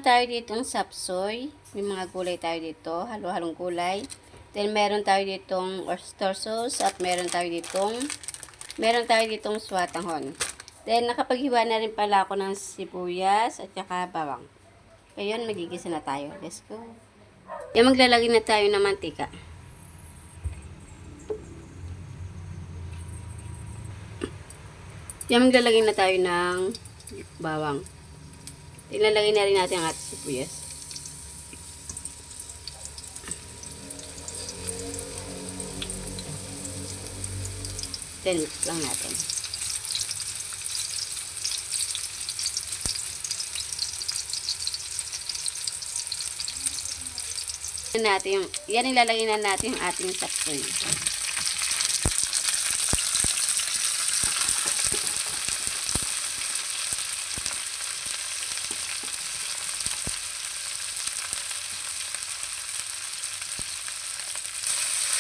tayo ditong sapsoy. May mga gulay tayo dito. Halo-halong gulay. Then, meron tayo ditong oyster sauce. At meron tayo ditong swatanghon. Then, nakapaghiwa na rin pala ako ng sibuyas at saka bawang. Ngayon, magigisa na tayo. Let's go. Yan, maglalagay na tayo ng mantika. Yan, maglalagay na tayo ng bawang. Ilalagay na rin natin ang ating sibuyas. Then, mix lang natin. Yan ilalagay na natin yung ating sapsoy.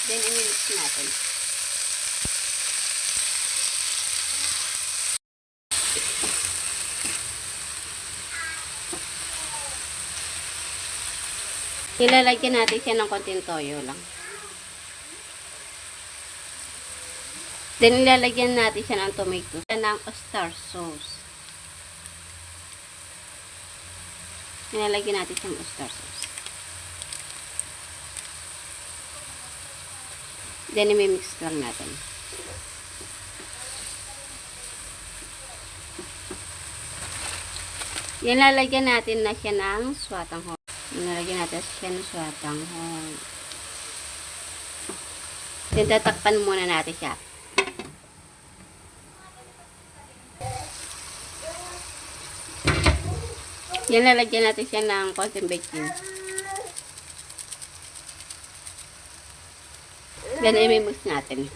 Then, i-mix natin. Ilalagyan natin siya ng konting toyo lang. Then, ilalagyan natin siya ng tomato. Ng oyster sauce. Ilalagyan natin siya ng oyster sauce. Then, i-mix lang natin. Yan, lalagyan natin na siya ng swatanghon. Nalagyan natin siya ng swatanghon. Then, tatakpan muna natin siya. Yan, lalagyan natin siya ng konting baking. Then, i-mix natin.